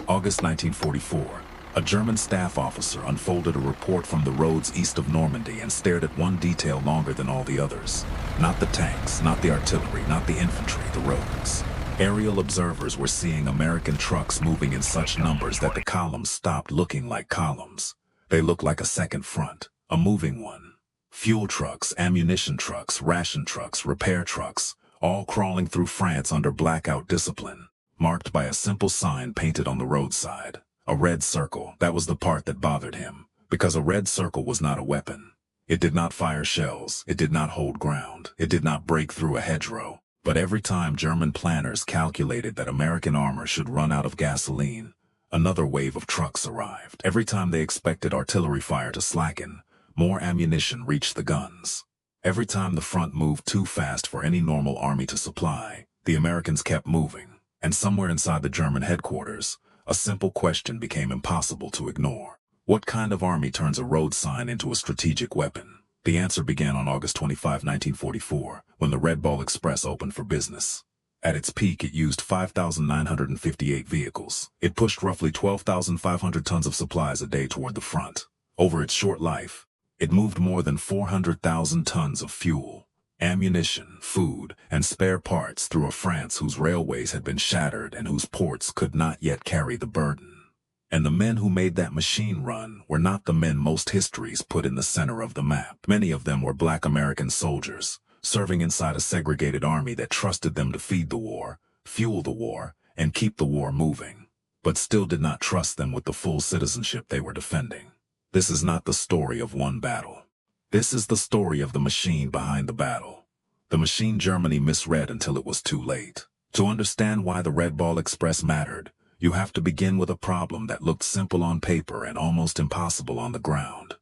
August 1944. A German staff officer unfolded a report from the roads east of Normandy and stared at one detail longer than all the others. Not the tanks, not the artillery, not the infantry, the roads. Aerial observers were seeing American trucks moving in such numbers that the columns stopped looking like columns. They looked like a second front, a moving one. Fuel trucks, ammunition trucks, ration trucks, repair trucks, all crawling through France under blackout discipline, marked by a simple sign painted on the roadside. A red circle. That was the part that bothered him, because a red circle was not a weapon. It did not fire shells, it did not hold ground, it did not break through a hedgerow. But every time German planners calculated that American armor should run out of gasoline, another wave of trucks arrived. Every time they expected artillery fire to slacken, more ammunition reached the guns. Every time the front moved too fast for any normal army to supply, the Americans kept moving. And somewhere inside the German headquarters, a simple question became impossible to ignore. What kind of army turns a road sign into a strategic weapon? The answer began on August 25, 1944, when the Red Ball Express opened for business. At its peak, it used 5,958 vehicles. It pushed roughly 12,500 tons of supplies a day toward the front. Over its short life, it moved more than 400,000 tons of fuel, ammunition, food, and spare parts through a France whose railways had been shattered and whose ports could not yet carry the burden. And the men who made that machine run were not the men most histories put in the center of the map. Many of them were black American soldiers, serving inside a segregated army that trusted them to feed the war, fuel the war, and keep the war moving, but still did not trust them with the full citizenship they were defending. This is not the story of one battle. This is the story of the machine behind the battle. The machine Germany misread until it was too late. To understand why the Red Ball Express mattered, you have to begin with a problem that looked simple on paper and almost impossible on the ground.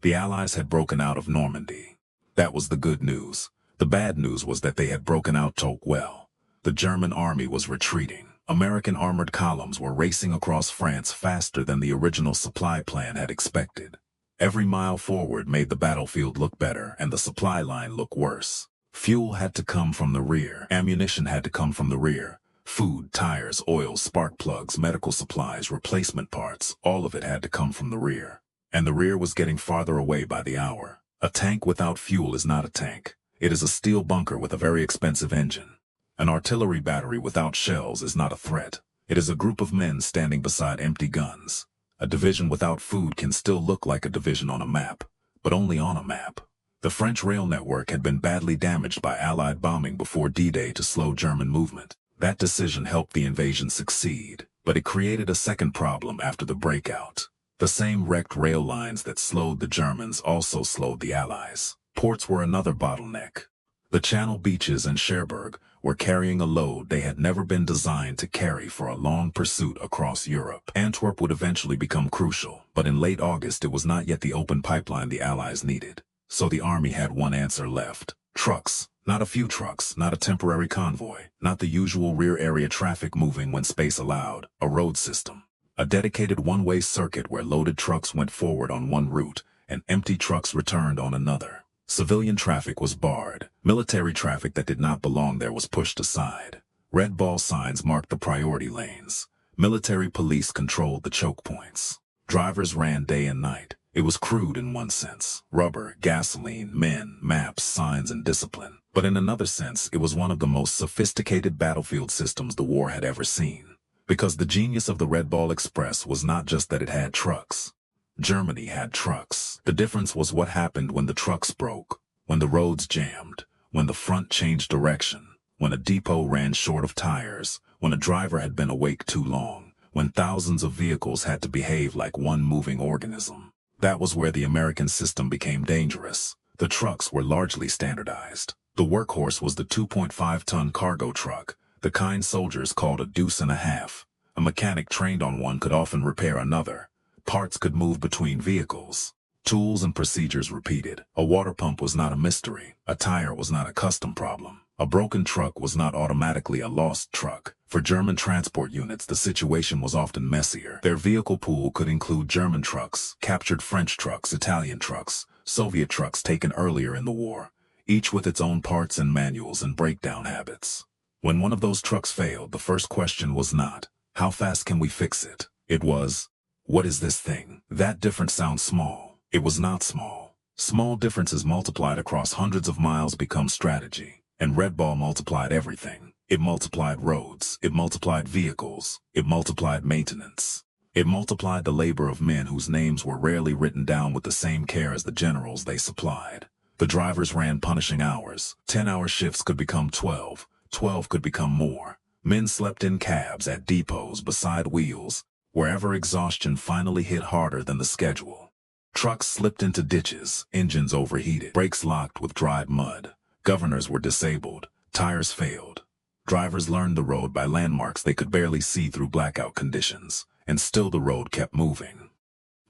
The Allies had broken out of Normandy. That was the good news. The bad news was that they had broken out too well. The German army was retreating. American armored columns were racing across France faster than the original supply plan had expected. Every mile forward made the battlefield look better and the supply line look worse. Fuel had to come from the rear. Ammunition had to come from the rear. Food, tires, oil, spark plugs, medical supplies, replacement parts, all of it had to come from the rear. And the rear was getting farther away by the hour. A tank without fuel is not a tank. It is a steel bunker with a very expensive engine. An artillery battery without shells is not a threat. It is a group of men standing beside empty guns. A division without food can still look like a division on a map, but only on a map. The French rail network had been badly damaged by Allied bombing before D-Day to slow German movement. That decision helped the invasion succeed, but it created a second problem after the breakout. The same wrecked rail lines that slowed the Germans also slowed the Allies. Ports were another bottleneck. The Channel beaches and Cherbourg were carrying a load they had never been designed to carry for a long pursuit across Europe. Antwerp would eventually become crucial, but in late August it was not yet the open pipeline the Allies needed. So the army had one answer left. Trucks. Not a few trucks, not a temporary convoy, not the usual rear area traffic moving when space allowed. A road system. A dedicated one-way circuit where loaded trucks went forward on one route and empty trucks returned on another. Civilian traffic was barred. Military traffic that did not belong there was pushed aside. Red ball signs marked the priority lanes. Military police controlled the choke points. Drivers ran day and night. It was crude in one sense. Rubber, gasoline, men, maps, signs, and discipline. But in another sense, it was one of the most sophisticated battlefield systems the war had ever seen. Because the genius of the Red Ball Express was not just that it had trucks. Germany had trucks. The difference was what happened when the trucks broke, when the roads jammed, when the front changed direction, when a depot ran short of tires, when a driver had been awake too long, when thousands of vehicles had to behave like one moving organism. That was where the American system became dangerous. The trucks were largely standardized. The workhorse was the 2.5-ton cargo truck, the kind soldiers called a deuce and a half. A mechanic trained on one could often repair another. Parts could move between vehicles. Tools and procedures repeated. A water pump was not a mystery. A tire was not a custom problem. A broken truck was not automatically a lost truck. For German transport units, the situation was often messier. Their vehicle pool could include German trucks, captured French trucks, Italian trucks, Soviet trucks taken earlier in the war, each with its own parts and manuals and breakdown habits. When one of those trucks failed, the first question was not, How fast can we fix it? It was, what is this thing? That difference sounds small. It was not small. Small differences multiplied across hundreds of miles become strategy. And Red Ball multiplied everything. It multiplied roads. It multiplied vehicles. It multiplied maintenance. It multiplied the labor of men whose names were rarely written down with the same care as the generals they supplied. The drivers ran punishing hours. 10-hour shifts could become 12. 12 could become more. Men slept in cabs, at depots, beside wheels, wherever exhaustion finally hit harder than the schedule. Trucks slipped into ditches, engines overheated, brakes locked with dried mud. Governors were disabled, tires failed. Drivers learned the road by landmarks they could barely see through blackout conditions, and still the road kept moving.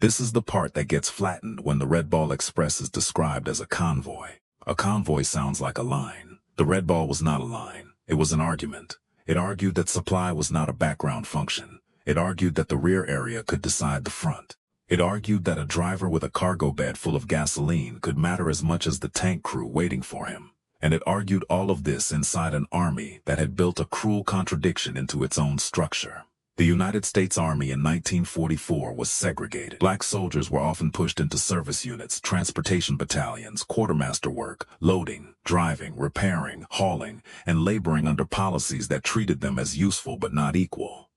This is the part that gets flattened when the Red Ball Express is described as a convoy. A convoy sounds like a line. The Red Ball was not a line. It was an argument. It argued that supply was not a background function. It argued that the rear area could decide the front. It argued that a driver with a cargo bed full of gasoline could matter as much as the tank crew waiting for him. And it argued all of this inside an army that had built a cruel contradiction into its own structure. The United States Army in 1944 was segregated. Black soldiers were often pushed into service units, transportation battalions, quartermaster work, loading, driving, repairing, hauling, and laboring under policies that treated them as useful but not equal.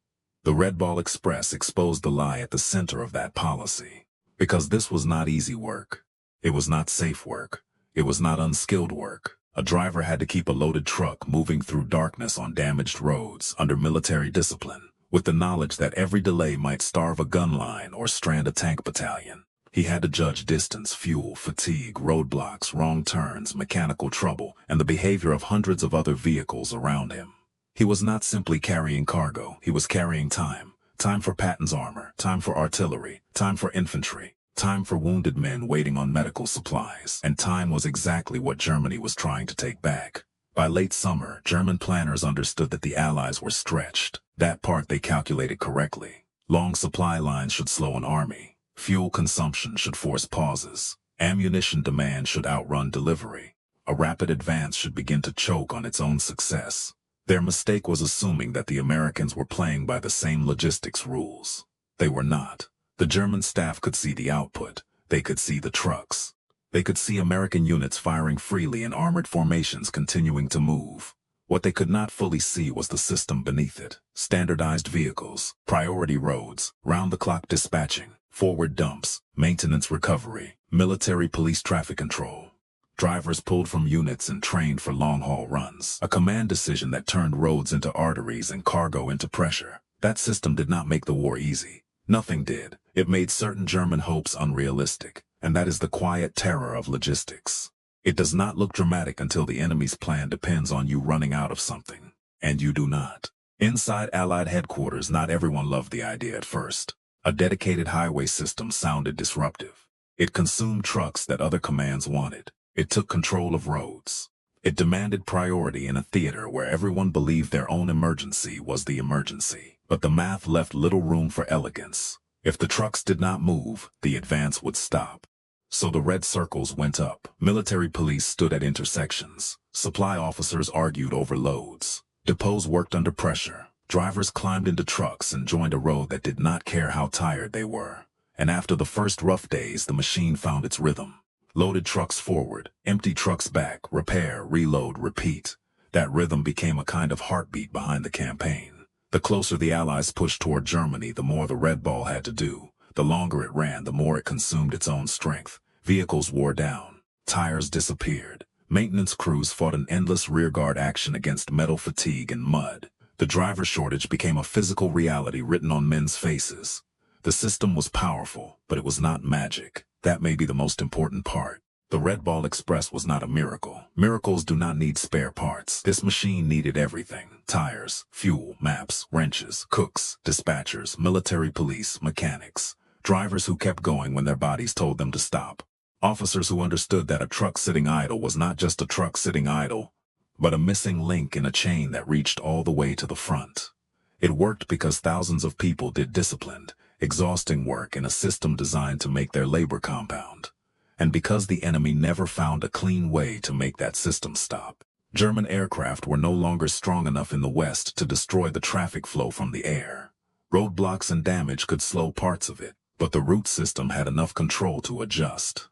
The Red Ball Express exposed the lie at the center of that policy. Because this was not easy work. It was not safe work. It was not unskilled work. A driver had to keep a loaded truck moving through darkness on damaged roads under military discipline, with the knowledge that every delay might starve a gun line or strand a tank battalion. He had to judge distance, fuel, fatigue, roadblocks, wrong turns, mechanical trouble, and the behavior of hundreds of other vehicles around him. He was not simply carrying cargo, he was carrying time. Time for Patton's armor, time for artillery, time for infantry, time for wounded men waiting on medical supplies. And time was exactly what Germany was trying to take back. By late summer, German planners understood that the Allies were stretched. That part they calculated correctly. Long supply lines should slow an army. Fuel consumption should force pauses. Ammunition demand should outrun delivery. A rapid advance should begin to choke on its own success. Their mistake was assuming that the Americans were playing by the same logistics rules. They were not. The German staff could see the output. They could see the trucks. They could see American units firing freely and armored formations continuing to move. What they could not fully see was the system beneath it. Standardized vehicles, priority roads, round-the-clock dispatching, forward dumps, maintenance recovery, military police traffic control. Drivers pulled from units and trained for long-haul runs. A command decision that turned roads into arteries and cargo into pressure. That system did not make the war easy. Nothing did. It made certain German hopes unrealistic. And that is the quiet terror of logistics. It does not look dramatic until the enemy's plan depends on you running out of something. And you do not. Inside Allied headquarters, not everyone loved the idea at first. A dedicated highway system sounded disruptive. It consumed trucks that other commands wanted. It took control of roads. It demanded priority in a theater where everyone believed their own emergency was the emergency. But the math left little room for elegance. If the trucks did not move, the advance would stop. So the red circles went up. Military police stood at intersections. Supply officers argued over loads. Depots worked under pressure. Drivers climbed into trucks and joined a road that did not care how tired they were. And after the first rough days, the machine found its rhythm. Loaded trucks forward, empty trucks back, repair, reload, repeat. That rhythm became a kind of heartbeat behind the campaign. The closer the Allies pushed toward Germany, the more the Red Ball had to do. The longer it ran, the more it consumed its own strength. Vehicles wore down. Tires disappeared. Maintenance crews fought an endless rearguard action against metal fatigue and mud. The driver shortage became a physical reality written on men's faces. The system was powerful, but it was not magic. That may be the most important part. The Red Ball Express was not a miracle. Miracles do not need spare parts. This machine needed everything. Tires, fuel, maps, wrenches, cooks, dispatchers, military police, mechanics. Drivers who kept going when their bodies told them to stop. Officers who understood that a truck sitting idle was not just a truck sitting idle, but a missing link in a chain that reached all the way to the front. It worked because thousands of people did disciplined, exhausting work in a system designed to make their labor compound. And because the enemy never found a clean way to make that system stop. German aircraft were no longer strong enough in the West to destroy the traffic flow from the air. Roadblocks and damage could slow parts of it, but the route system had enough control to adjust.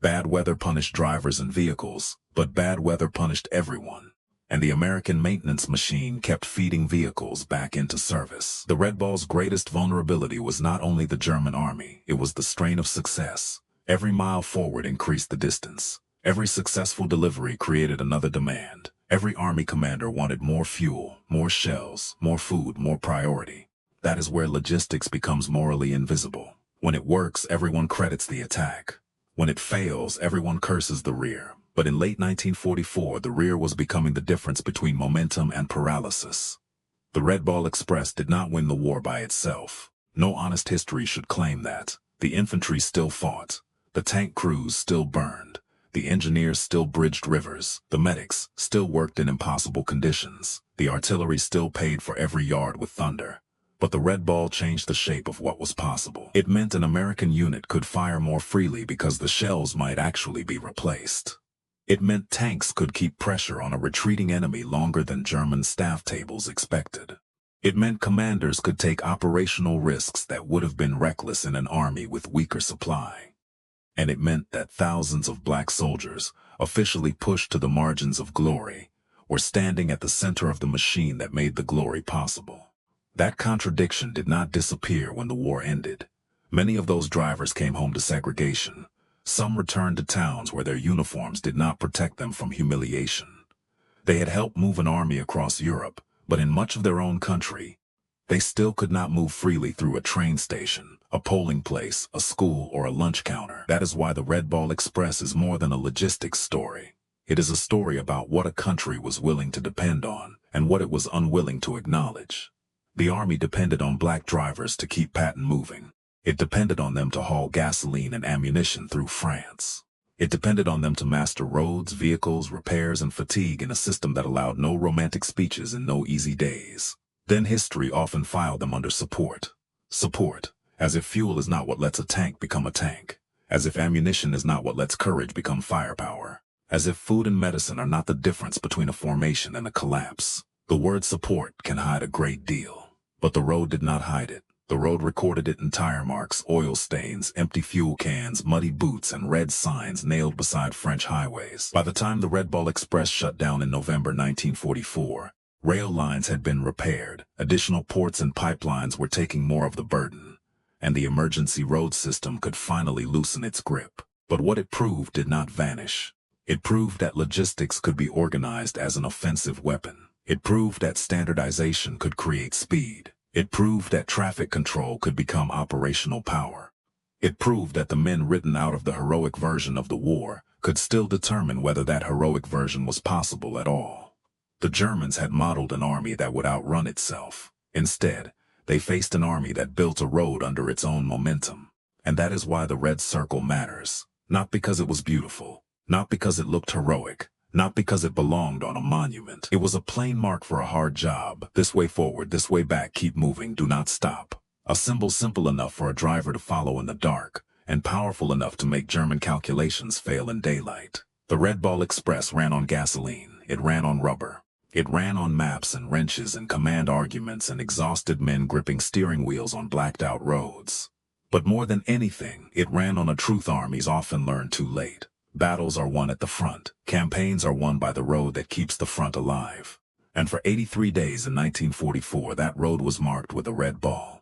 Bad weather punished drivers and vehicles, but bad weather punished everyone. And the American maintenance machine kept feeding vehicles back into service. The Red Ball's greatest vulnerability was not only the German army, it was the strain of success. Every mile forward increased the distance. Every successful delivery created another demand. Every army commander wanted more fuel, more shells, more food, more priority. That is where logistics becomes morally invisible. When it works, everyone credits the attack. When it fails, everyone curses the rear. But in late 1944, the rear was becoming the difference between momentum and paralysis. The Red Ball Express did not win the war by itself. No honest history should claim that. The infantry still fought. The tank crews still burned. The engineers still bridged rivers. The medics still worked in impossible conditions. The artillery still paid for every yard with thunder. But the Red Ball changed the shape of what was possible. It meant an American unit could fire more freely because the shells might actually be replaced. It meant tanks could keep pressure on a retreating enemy longer than German staff tables expected. It meant commanders could take operational risks that would have been reckless in an army with weaker supply. And it meant that thousands of black soldiers, officially pushed to the margins of glory, were standing at the center of the machine that made the glory possible. That contradiction did not disappear when the war ended. Many of those drivers came home to segregation. Some returned to towns where their uniforms did not protect them from humiliation. They had helped move an army across Europe, but in much of their own country, they still could not move freely through a train station, a polling place, a school, or a lunch counter. That is why the Red Ball Express is more than a logistics story. It is a story about what a country was willing to depend on and what it was unwilling to acknowledge. The army depended on black drivers to keep Patton moving. It depended on them to haul gasoline and ammunition through France. It depended on them to master roads, vehicles, repairs, and fatigue in a system that allowed no romantic speeches and no easy days. Then history often filed them under support. Support, as if fuel is not what lets a tank become a tank. As if ammunition is not what lets courage become firepower. As if food and medicine are not the difference between a formation and a collapse. The word support can hide a great deal. But the road did not hide it. The road recorded it in tire marks, oil stains, empty fuel cans, muddy boots, and red signs nailed beside French highways. By the time the Red Ball Express shut down in November 1944, rail lines had been repaired, additional ports and pipelines were taking more of the burden, and the emergency road system could finally loosen its grip. But what it proved did not vanish. It proved that logistics could be organized as an offensive weapon. It proved that standardization could create speed. It proved that traffic control could become operational power. It proved that the men written out of the heroic version of the war could still determine whether that heroic version was possible at all. The Germans had modeled an army that would outrun itself. Instead, they faced an army that built a road under its own momentum. And that is why the Red Circle matters. Not because it was beautiful, not because it looked heroic, not because it belonged on a monument. It was a plain mark for a hard job. This way forward, this way back, keep moving, do not stop. A symbol simple enough for a driver to follow in the dark, and powerful enough to make German calculations fail in daylight. The Red Ball Express ran on gasoline. It ran on rubber. It ran on maps and wrenches and command arguments and exhausted men gripping steering wheels on blacked-out roads. But more than anything, it ran on a truth armies often learn too late. Battles are won at the front. Campaigns are won by the road that keeps the front alive. And for 83 days in 1944, that road was marked with a red ball.